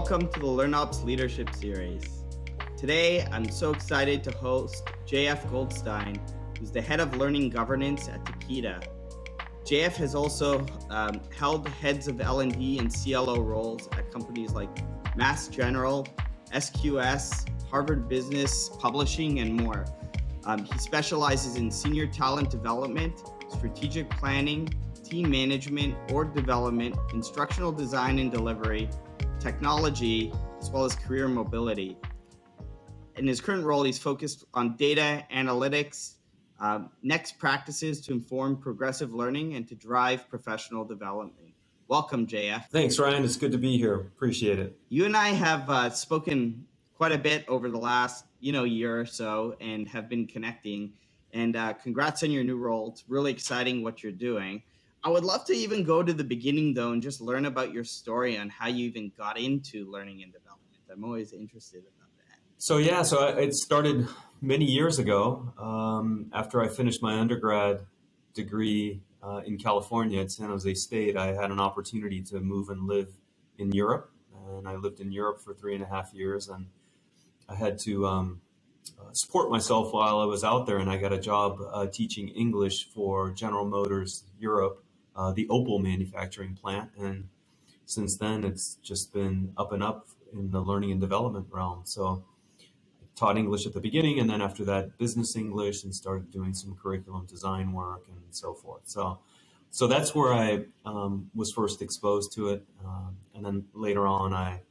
Welcome to the LearnOps Leadership Series. Today, I'm so excited to host JF Goldstyn, who's the head of learning governance at Takeda. JF has also held heads of L&D and CLO roles at companies like Mass General, SQS, Harvard Business Publishing, and more. He specializes in senior talent development, strategic planning, team management, org development, instructional design and delivery, technology, as well as career mobility. In his current role, he's focused on data analytics, next practices to inform progressive learning and to drive professional development. Welcome, JF. Thanks, Ryan. It's good to be here. Appreciate it. You and I have spoken quite a bit over the last year or so and have been connecting. And congrats on your new role. It's really exciting what you're doing. I would love to even go to the beginning, though, and just learn about your story on how you even got into learning and development. I'm always interested about that. So it started many years ago. After I finished my undergrad degree in California at San Jose State, I had an opportunity to move and live in Europe. And I lived in Europe for 3.5 years, and I had to support myself while I was out there, and I got a job teaching English for General Motors Europe, the Opel manufacturing plant. And since then, it's just been up and up in the learning and development realm. So I taught English at the beginning, and then after that, business English, and started doing some curriculum design work and so forth. So that's where I was first exposed to it. And then later on, I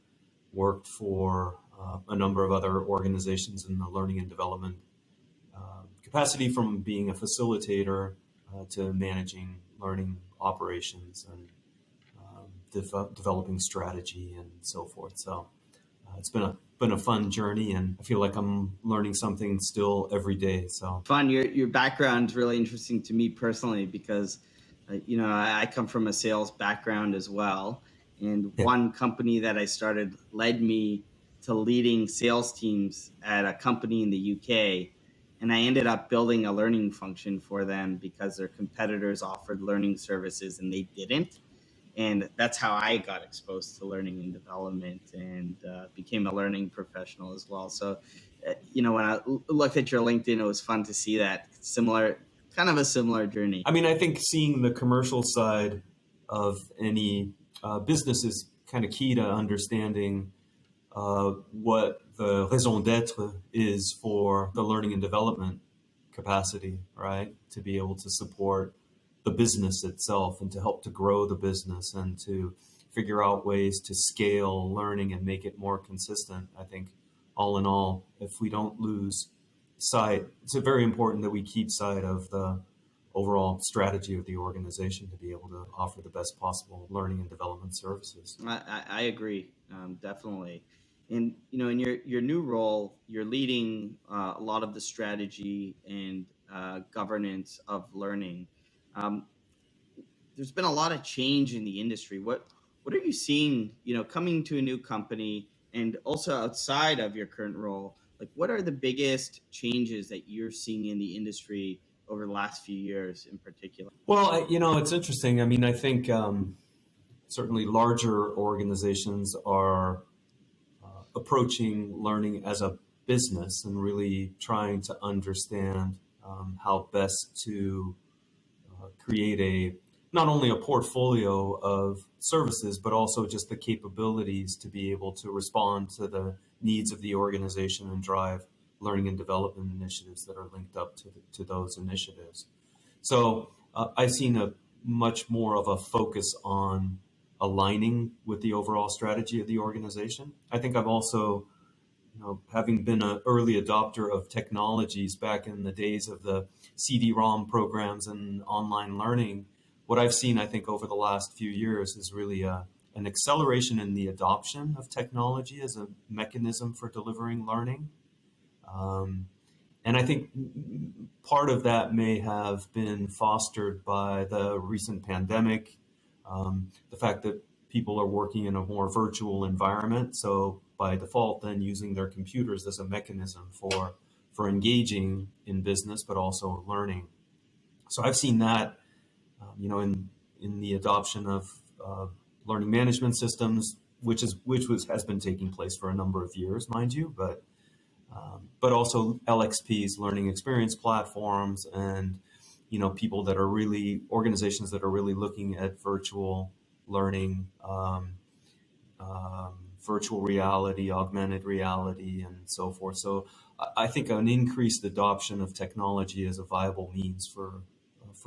worked for a number of other organizations in the learning and development capacity, from being a facilitator to managing learning operations and developing strategy and so forth. So it's been a fun journey, and I feel like I'm learning something still every day. So fun. Your background is really interesting to me personally because I come from a sales background as well, and one company that I started led me to leading sales teams at a company in the UK. And I ended up building a learning function for them because their competitors offered learning services and they didn't. And that's how I got exposed to learning and development and became a learning professional as well. So, when I looked at your LinkedIn, it was fun to see that kind of a similar journey. I mean, I think seeing the commercial side of any business is kind of key to understanding what the raison d'etre is for the learning and development capacity, right? To be able to support the business itself and to help to grow the business and to figure out ways to scale learning and make it more consistent. I think all in all, if we don't lose sight, it's very important that we keep sight of the overall strategy of the organization to be able to offer the best possible learning and development services. I agree, definitely. And in your new role, you're leading a lot of the strategy and governance of learning. There's been a lot of change in the industry. What are you seeing, coming to a new company and also outside of your current role? Like, what are the biggest changes that you're seeing in the industry over the last few years in particular? Well, it's interesting. I mean, I think certainly larger organizations are approaching learning as a business and really trying to understand how best to create not only a portfolio of services, but also just the capabilities to be able to respond to the needs of the organization and drive learning and development initiatives that are linked up to those initiatives. So I've seen a much more of a focus on aligning with the overall strategy of the organization. I think I've also, having been an early adopter of technologies back in the days of the CD-ROM programs and online learning, what I've seen, I think, over the last few years is really an acceleration in the adoption of technology as a mechanism for delivering learning. And I think part of that may have been fostered by the recent pandemic, the fact that people are working in a more virtual environment. So by default, then using their computers as a mechanism for engaging in business, but also learning. So I've seen that, in the adoption of learning management systems, has been taking place for a number of years, mind you, but also LXPs, learning experience platforms, and people that are really organizations that are really looking at virtual learning, virtual reality, augmented reality, and so forth. So I think an increased adoption of technology as a viable means for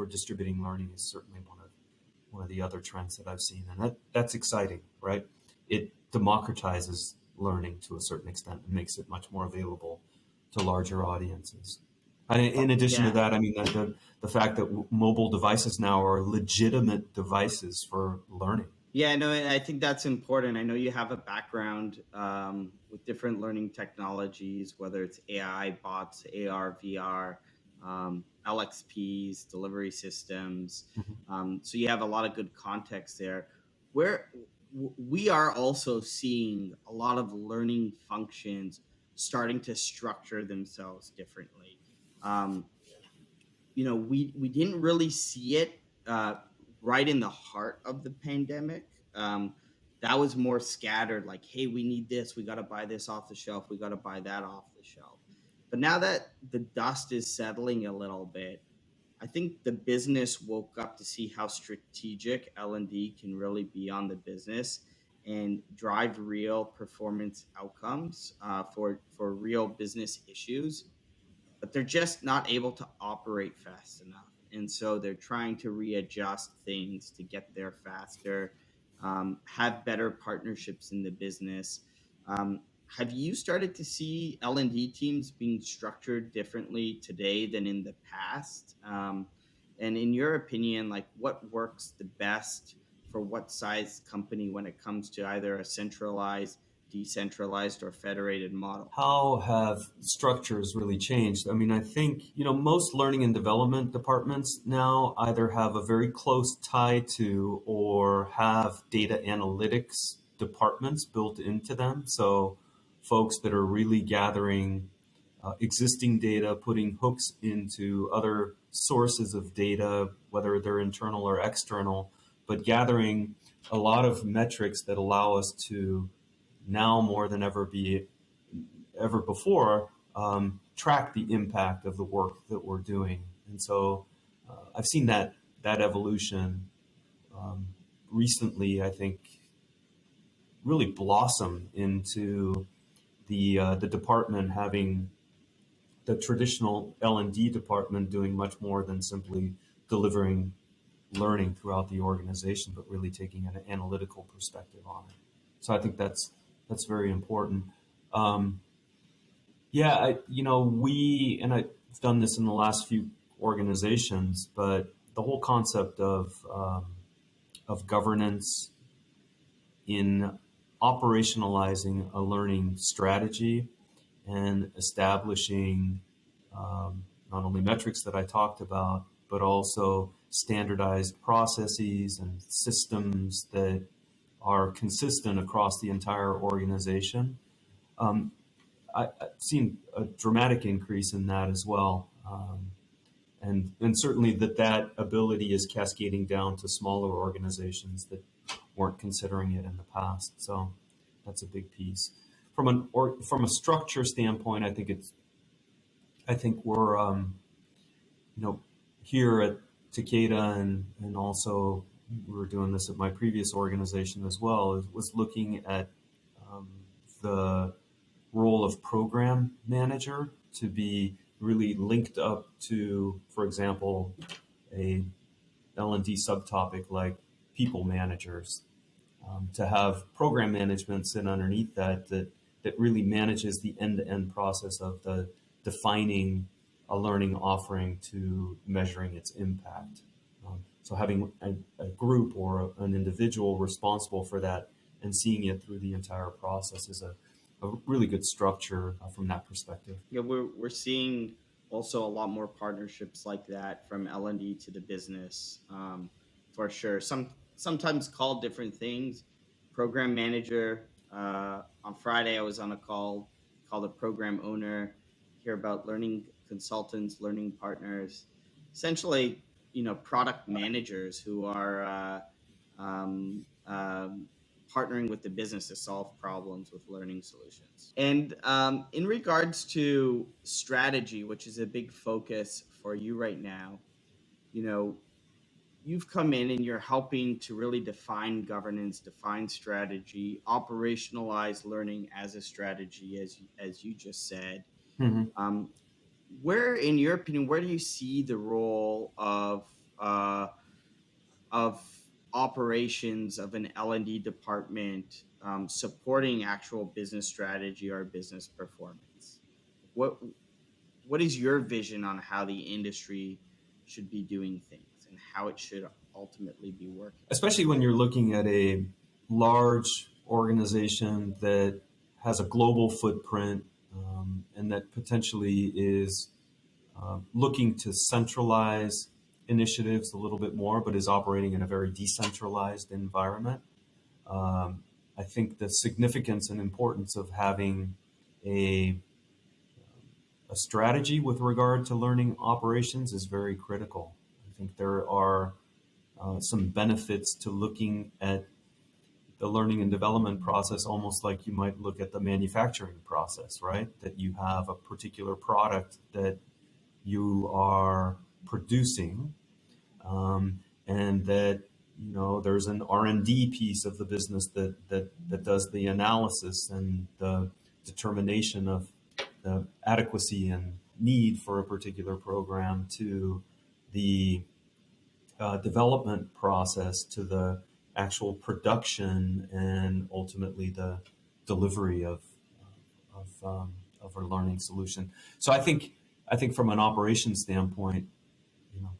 distributing learning is certainly one of the other trends that I've seen, and that's exciting, right? It democratizes learning to a certain extent and makes it much more available to larger audiences. And in addition to Yeah. that, I mean, the fact that mobile devices now are legitimate devices for learning. Yeah, no, and I think that's important. I know you have a background with different learning technologies, whether it's AI, bots, AR, VR, LXPs, delivery systems. Mhm. So you have a lot of good context there. Where we are also seeing a lot of learning functions starting to structure themselves differently. Um, we didn't really see it uh, right in the heart of the pandemic. That was more scattered, like, hey, we need this, we got to buy this off the shelf, we got to buy that off the shelf. But now that the dust is settling a little bit, I think the business woke up to see how strategic L&D can really be on the business and drive real performance outcomes for real business issues, but they're just not able to operate fast enough. And so they're trying to readjust things to get there faster, have better partnerships in the business. Have you started to see L&D teams being structured differently today than in the past? And in your opinion, like, what works the best for what size company when it comes to either a centralized, decentralized, or federated model? How have structures really changed? I mean, I think, most learning and development departments now either have a very close tie to or have data analytics departments built into them. So folks that are really gathering existing data, putting hooks into other sources of data, whether they're internal or external, but gathering a lot of metrics that allow us to now more than ever before, track the impact of the work that we're doing. And so I've seen that evolution um, recently, I think, really blossom into the department having the traditional L&D department doing much more than simply delivering learning throughout the organization, but really taking an analytical perspective on it. So I think that's very important. Um, Yeah, and I've done this in the last few organizations, but the whole concept of governance in operationalizing a learning strategy and establishing not only metrics that I talked about, but also standardized processes and systems that are consistent across the entire organization. Um, I've seen a dramatic increase in that as well. And certainly that ability is cascading down to smaller organizations that weren't considering it in the past. So that's a big piece. From a structure standpoint, I think we're here at Takeda, and also we were doing this at my previous organization as well. Was looking at um, the role of program manager to be really linked up to, for example, a L&D subtopic like people managers, to have program management sit underneath that really manages the end-to-end process of the defining a learning offering to measuring its impact. So having a group or an individual responsible for that and seeing it through the entire process is a really good structure from that perspective. Yeah, we're seeing also a lot more partnerships like that from L&D to the business, for sure. Sometimes called different things. Program manager. On Friday, I was on a call called a program owner. Hear about learning consultants, learning partners, essentially, product managers who are um, partnering with the business to solve problems with learning solutions. And in regards to strategy, which is a big focus for you right now, you know, you've come in and you're helping to really define governance, define strategy, operationalize learning as a strategy, as you just said. Hmm. Um, where, in your opinion, where do you see the role uh, of operations of an L&D department supporting actual business strategy or business performance? What what is your vision on how the industry should be doing things and how it should ultimately be working? Especially when you're looking at a large organization that has a global footprint, and that potentially is looking to centralize initiatives a little bit more, but is operating in a very decentralized environment. I think the significance and importance of having a, a strategy with regard to learning operations is very critical. I think there are some benefits to looking at the learning and development process almost like you might look at the manufacturing process, right? That you have a particular product that you are producing, and that there's an R&D piece of the business that does the analysis and the determination of the adequacy and need for a particular program, to the development process, to the actual production, and ultimately the delivery of a learning solution. So I think from an operations standpoint, you know,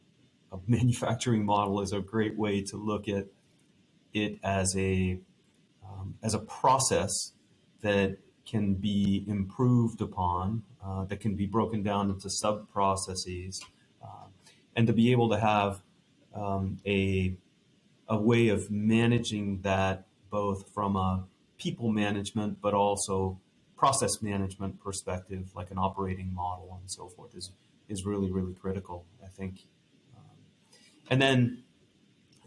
a manufacturing model is a great way to look at it as a process that can be improved upon, that can be broken down into sub processes, and to be able to have a way of managing that both from a people management but also process management perspective, like an operating model and so forth, is really, really critical, I think. And then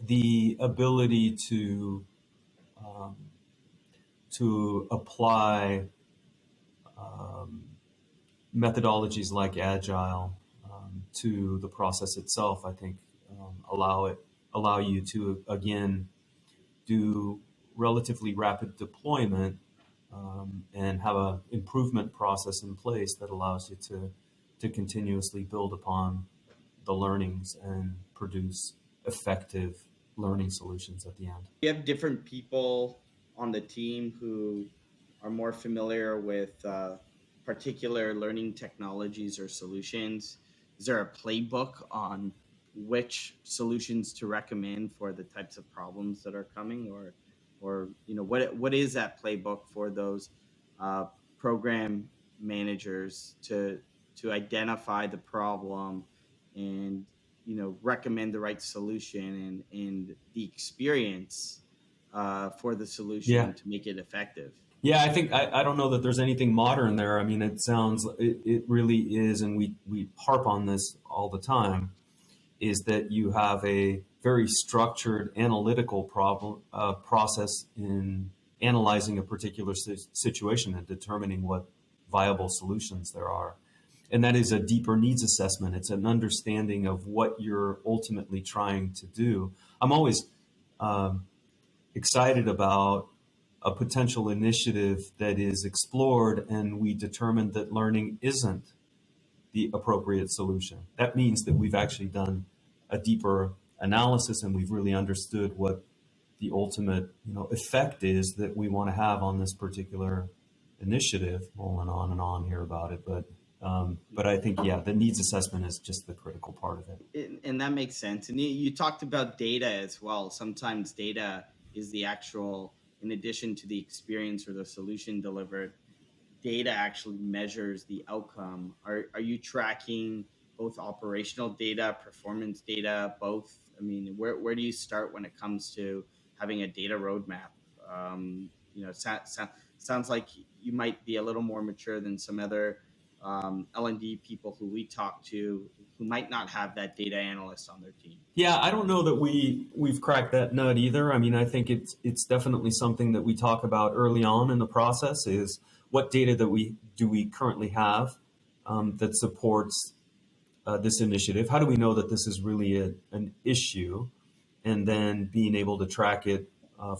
the ability um, to apply um, methodologies like agile to the process itself, I think, allow you to again do relatively rapid deployment, and have an improvement process in place that allows you to continuously build upon the learnings and produce effective learning solutions at the end. You have different people on the team who are more familiar with particular learning technologies or solutions. Is there a playbook on which solutions to recommend for the types of problems that are coming, or what is that playbook for those uh, program managers to identify the problem and recommend the right solution and the experience for the Yeah. solution to make it effective? Yeah, I think I don't know that there's anything modern there. I mean, it really is, and we harp on this all the time, is that you have a very structured analytical process in analyzing a particular situation and determining what viable solutions there are. And that is a deeper needs assessment. It's an understanding of what you're ultimately trying to do. I'm always um, excited about a potential initiative that is explored and we determine that learning isn't the appropriate solution. That means that we've actually done a deeper analysis and we've really understood what the ultimate effect is that we want to have on this particular initiative. Rolling on and on here about it, but I think, yeah, the needs assessment is just the critical part of it. And that makes sense. And you talked about data as well. Sometimes data is the actual, in addition to the experience or the solution delivered, data actually measures the outcome. Are you tracking both operational data, performance data, both? I mean, where do you start when it comes to having a data roadmap? Sounds like you might be a little more mature than some other L&D people who we talk to who might not have that data analyst on their team? Yeah, I don't know that we've cracked that nut either. I mean, I think it's definitely something that we talk about early on in the process is what data that we currently have that supports this initiative. How do we know that this is really an issue, and then being able to track it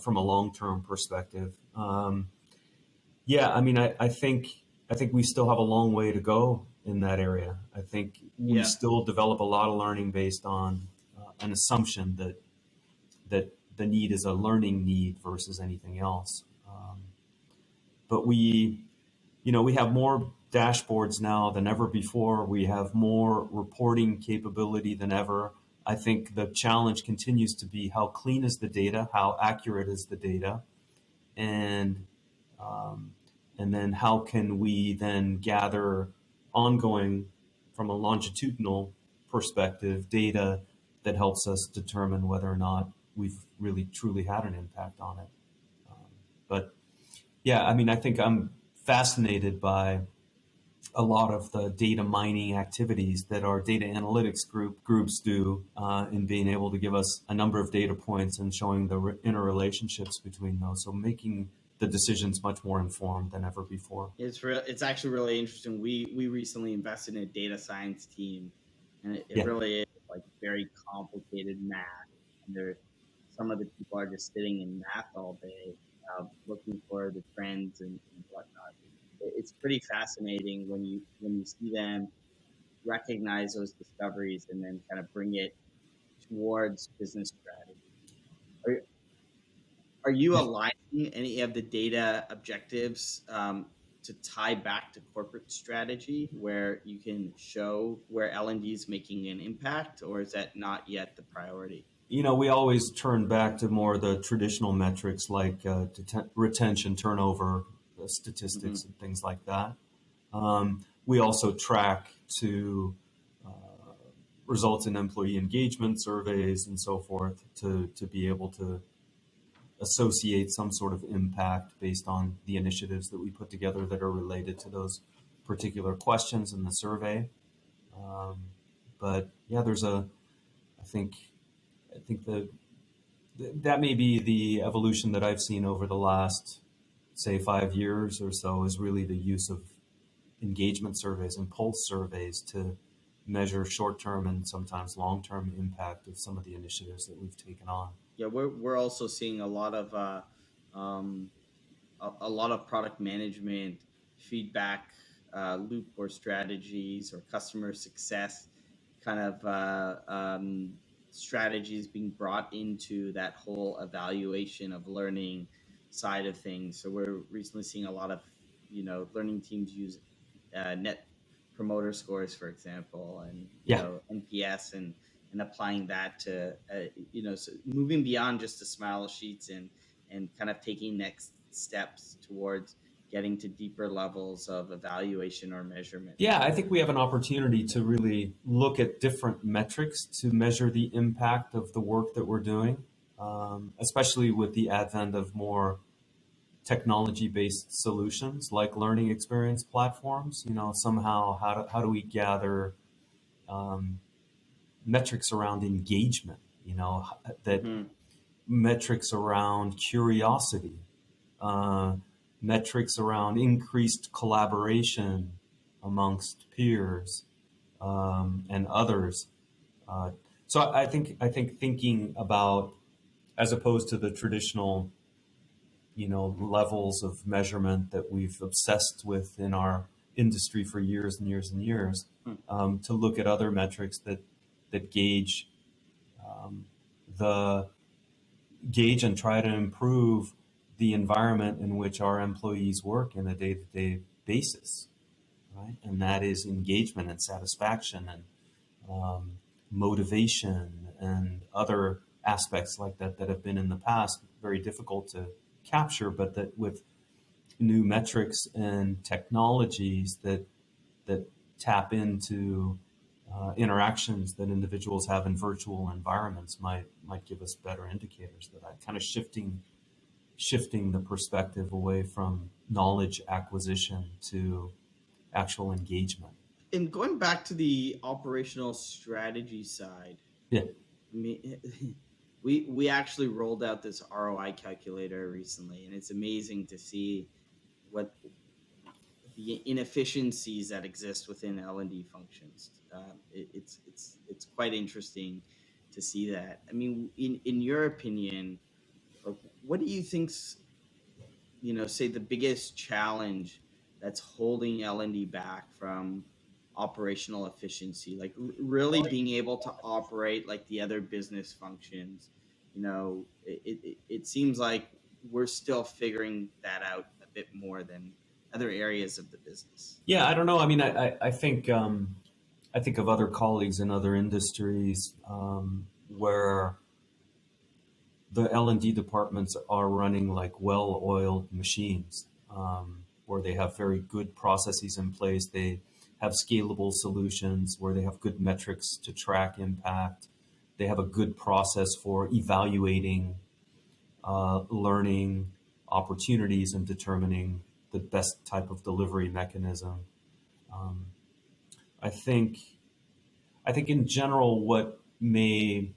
from a long-term perspective. Yeah, I mean, I think we still have a long way to go in that area. I think we Yeah. still develop a lot of learning based on an assumption that the need is a learning need versus anything else. But we have more dashboards now than ever before. We have more reporting capability than ever. I think the challenge continues to be how clean is the data, how accurate is the data, and um, and then how can we then gather ongoing, from a longitudinal perspective, data that helps us determine whether or not we've really truly had an impact on it. But yeah, I mean, I think I'm fascinated by a lot of the data mining activities that our data analytics groups do in being able to give us a number of data points and showing the interrelationships between those. So making the decisions much more informed than ever before. It's actually really interesting. We recently invested in a data science team, and it Yeah. really is like very complicated math. And some of the people are just sitting in math all day, looking for the trends and whatnot. It's pretty fascinating when you see them recognize those discoveries and then kind of bring it towards business strategy. Are, are you aligning any of the data objectives to tie back to corporate strategy where you can show where L&D is making an impact, or is that not yet the priority? We always turn back to more the traditional metrics like retention, turnover, Mm-hmm. statistics, and things like that. We also track to results in employee engagement surveys and so forth to be able to associate some sort of impact based on the initiatives that we put together that are related to those particular questions in the survey. Um, but yeah, I think, I think that may be the evolution that I've seen over the last, say, 5 years or so is really the use of engagement surveys and pulse surveys to measure short-term and sometimes long-term impact of some of the initiatives that we've taken on. Yeah, we're also seeing um, a lot of product management feedback loop or strategies or customer success kind of strategies being brought into that whole evaluation of learning side of things. So we're recently seeing a lot of learning teams use net promoter scores, for example, and Yeah, NPS and applying that to so moving beyond just the smile sheets and kind of taking next steps towards getting to deeper levels of evaluation or measurement. yeah, I think we have an opportunity to really look at different metrics to measure the impact of the work that we're doing, especially with the advent of more technology-based solutions like learning experience platforms. Somehow, how do we gather um, metrics around engagement? That Mm-hmm. metrics around curiosity, uh, metrics around increased collaboration amongst peers and others. Uh, so I think thinking about, as opposed to the traditional levels of measurement that we've obsessed with in our industry for years and years and years, to look at other metrics that um, the gauge and try to improve the environment in which our employees work in a day-to-day basis, right? And that is engagement and satisfaction and motivation and other aspects like that have been in the past very difficult to capture, but that with new metrics and technologies that tap into interactions that individuals have in virtual environments might give us better indicators of that kind of shifting the perspective away from knowledge acquisition to actual engagement. And going back to the operational strategy side, Yeah. I mean, we actually rolled out this ROI calculator recently, and it's amazing to see what the inefficiencies that exist within L&D functions. It's quite interesting to see that. I mean, in your opinion, like, what do you think's, say the biggest challenge that's holding L&D back from operational efficiency, like really being able to operate like the other business functions? It seems like we're still figuring that out a bit more than other areas of the business. Yeah, I don't know. I mean, I think of other colleagues in other industries where the L&D departments are running like well-oiled machines, where they have very good processes in place. They have scalable solutions where they have good metrics to track impact. They have a good process for evaluating learning opportunities and determining the best type of delivery mechanism. Um, I think I think in general, what may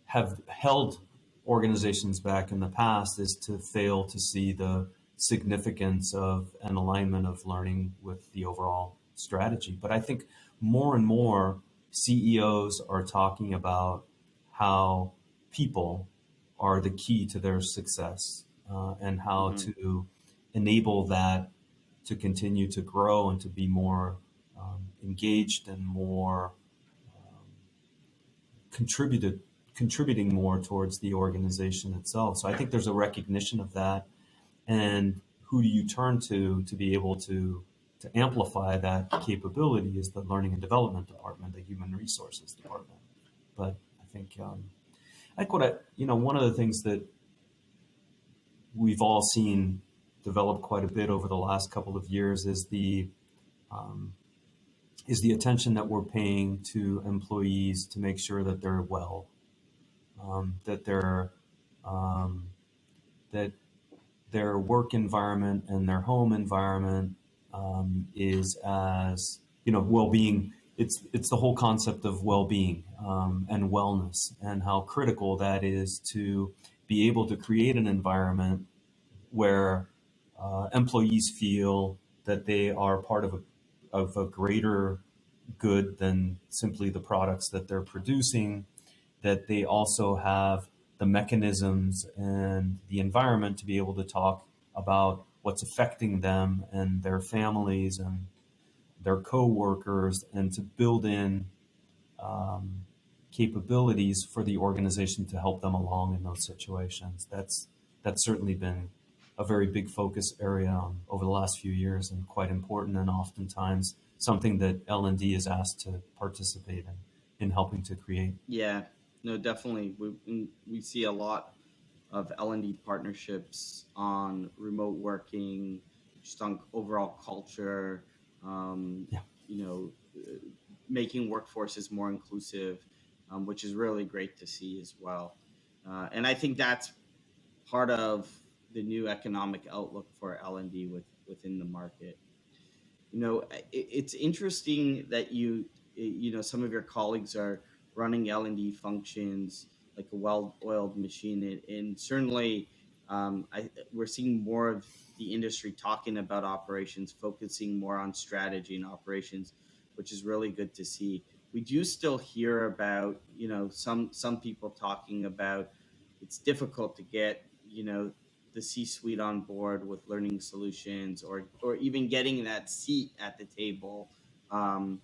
have held organizations back in the past is to fail to see the significance of an alignment of learning with the overall strategy. But I think more and more CEOs are talking about how people are the key to their success, and how Hmm. to enable that to continue to grow and to be more engaged and more contributed contributing more towards the organization itself. So I think there's a recognition of that, and who do you turn to be able to amplify that capability is the learning and development department, the human resources department. But I think what I one of the things that we've all seen develop quite a bit over the last couple of years um, is the attention that we're paying to employees to make sure that they're well, that um, that their work environment and their home environment is as well-being. It's the whole concept of well-being and wellness, and how critical that is to be able to create an environment where employees feel that they are part of a greater good than simply the products that they're producing, that they also have the mechanisms and the environment to be able to talk about what's affecting them and their families and their coworkers, and to build in um, capabilities for the organization to help them along in those situations. That's certainly been a very big focus area over the last few years, and quite important, and oftentimes something that L&D is asked to participate in helping to create. Yeah, no, definitely. We see a lot of L&D partnerships on remote working, just on overall culture, um, Yeah. you know, making workforces more inclusive, which is really great to see as well. And I think that's part of the new economic outlook for L&D within the market. It's interesting that some of your colleagues are running L&D functions like a well-oiled machine, and certainly we're seeing more of the industry talking about operations, focusing more on strategy and operations, which is really good to see. We do still hear about some people talking about it's difficult to get the C-suite on board with learning solutions, or even getting that seat at the table. Um,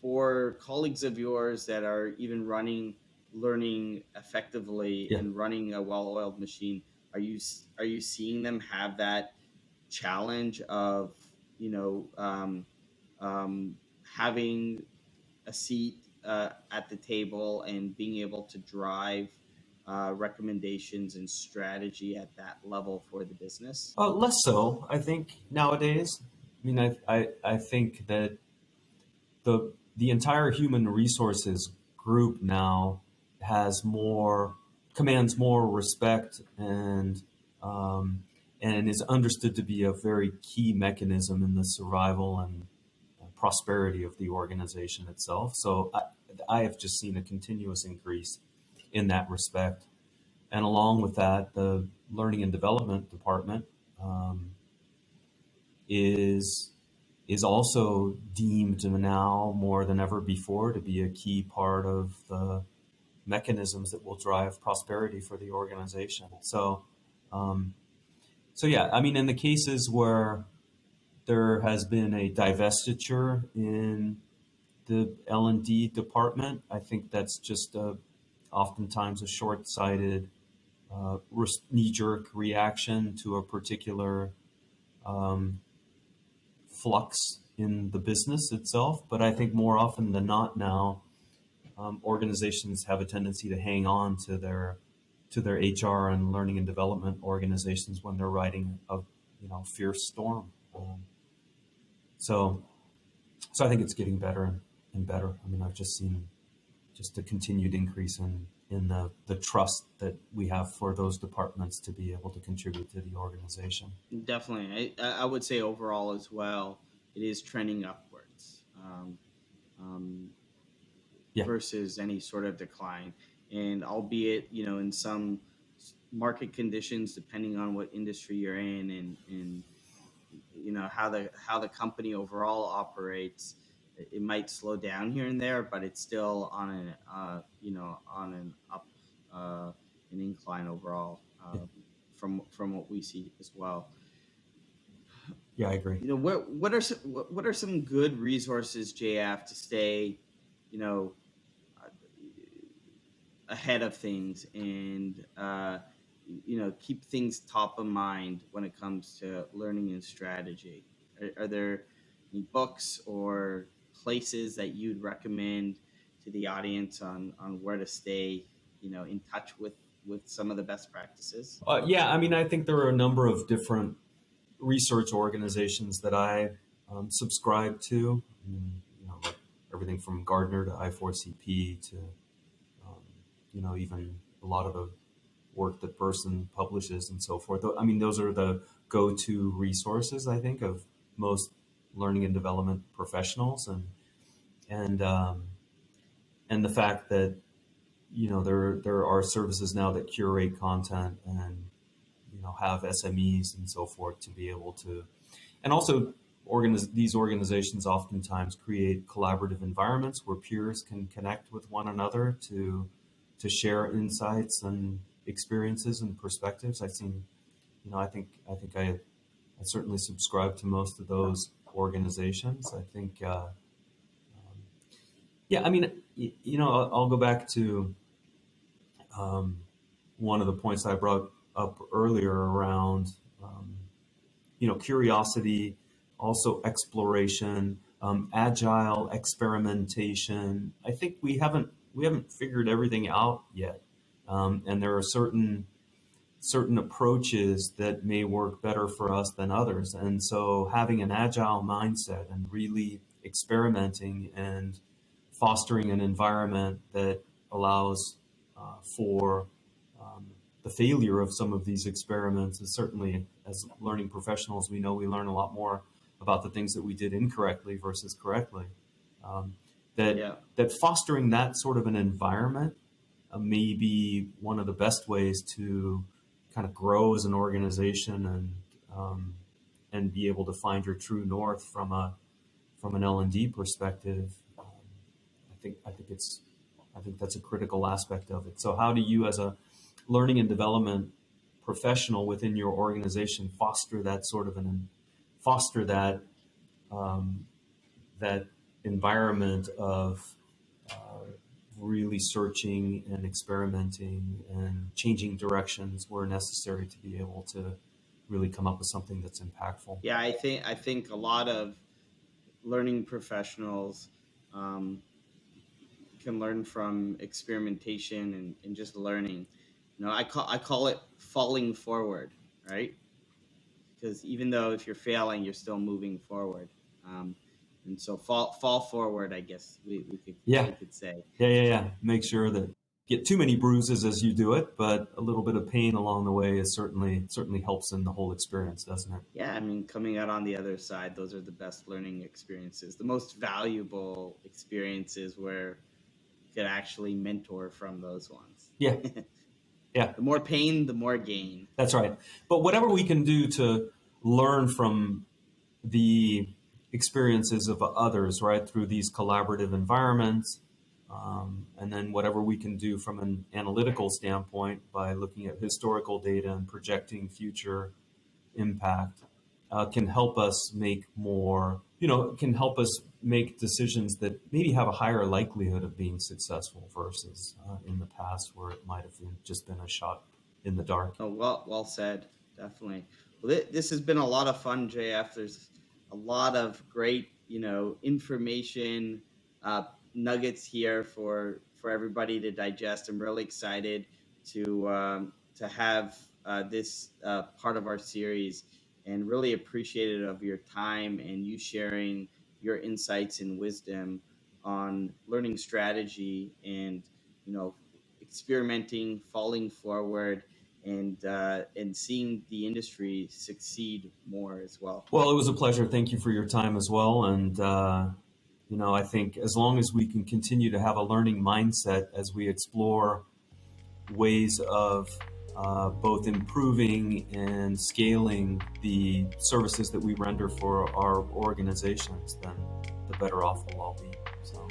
for colleagues of yours that are even running learning effectively Yeah. and running a well-oiled machine, are you seeing them have that challenge of you know um, um, having a seat at the table and being able to drive recommendations and strategy at that level for the business? Less so, I think, nowadays. I mean, I think that the entire human resources group now has more commands more respect, um, and is understood to be a very key mechanism in the survival and prosperity of the organization itself. So I have just seen a continuous increase in that respect. And along with that, the learning and development department um, is is also deemed now more than ever before to be a key part of the mechanisms that will drive prosperity for the organization. Um, so yeah, I mean, in the cases where there has been a divestiture in the L&D department, I think that's just oftentimes a short-sighted, knee-jerk reaction to a particular um, flux in the business itself. But I think more often than not now, organizations have a tendency to hang on to their HR and learning and development organizations when they're riding a fierce storm. So so I think it's getting better and better. I mean, I've just seen just a continued increase in the trust that we have for those departments to be able to contribute to the organization. Definitely. I would say overall as well, it is trending upwards, um, Yeah, versus any sort of decline. And albeit, in some market conditions, depending on what industry you're in, and how the company overall operates, it might slow down here and there, but it's still on an up, an incline overall, yeah, from what we see as well. yeah, I agree. What are some good resources, JF, to stay, you know, uh, ahead of things, and keep things top of mind when it comes to learning and strategy? Are there any books or places that you'd recommend to the audience on where to stay, in touch with some of the best practices? Yeah, I mean, I think there are a number of different research organizations that I subscribe to. Like everything from Gardner to I4CP to even a lot of the work that Person publishes and so forth. I mean, those are the go-to resources, I think, of most learning and development professionals, and um, and the fact that there are services now that curate content and have SMEs and so forth to be able to, and also these organizations oftentimes create collaborative environments where peers can connect with one another to share insights and experiences and perspectives. I've seen, I certainly subscribe to most of those organizations. I think, yeah, I mean, I'll go back to um, one of the points I brought up earlier around, um, curiosity, also exploration, agile experimentation. I think we haven't figured everything out yet, and there are certain approaches that may work better for us than others. And so having an agile mindset and really experimenting and fostering an environment that allows for um, the failure of some of these experiments is certainly, as learning professionals, we know we learn a lot more about the things that we did incorrectly versus correctly. Um, that Yeah. that fostering that sort of an environment may be one of the best ways to kind of grow as an organization um, and be able to find your true north from an L&D perspective. I think that's a critical aspect of it. So how do you, as a learning and development professional within your organization, foster um, that environment of uh, really searching and experimenting and changing directions where necessary to be able to really come up with something that's impactful? Yeah, I think a lot of learning professionals, um, can learn from experimentation, and just learning. I call it falling forward, right? Because even though if you're failing, you're still moving forward. Um, and so fall forward, I guess we could Yeah, we could say. yeah. Make sure that get too many bruises as you do it, but a little bit of pain along the way is certainly helps in the whole experience, doesn't it? Yeah, I mean, coming out on the other side, those are the best learning experiences, the most valuable experiences where you could actually mentor from those ones. Yeah, yeah, The more pain, the more gain. that's right. But whatever we can do to learn from the experiences of others, right, through these collaborative environments, and then whatever we can do from an analytical standpoint by looking at historical data and projecting future impact, can help us make more, can help us make decisions that maybe have a higher likelihood of being successful versus in the past where it might have just been a shot in the dark. Oh, well said. Definitely. Well, this has been a lot of fun, JF. There's a lot of great, information, nuggets here for everybody to digest. I'm really excited to have this part of our series, and really appreciative of your time and you sharing your insights and wisdom on learning strategy and you know experimenting, falling forward, and seeing the industry succeed more as well. Well, it was a pleasure. Thank you for your time as well. And, I think as long as we can continue to have a learning mindset as we explore ways of both improving and scaling the services that we render for our organizations, then the better off we'll all be. So.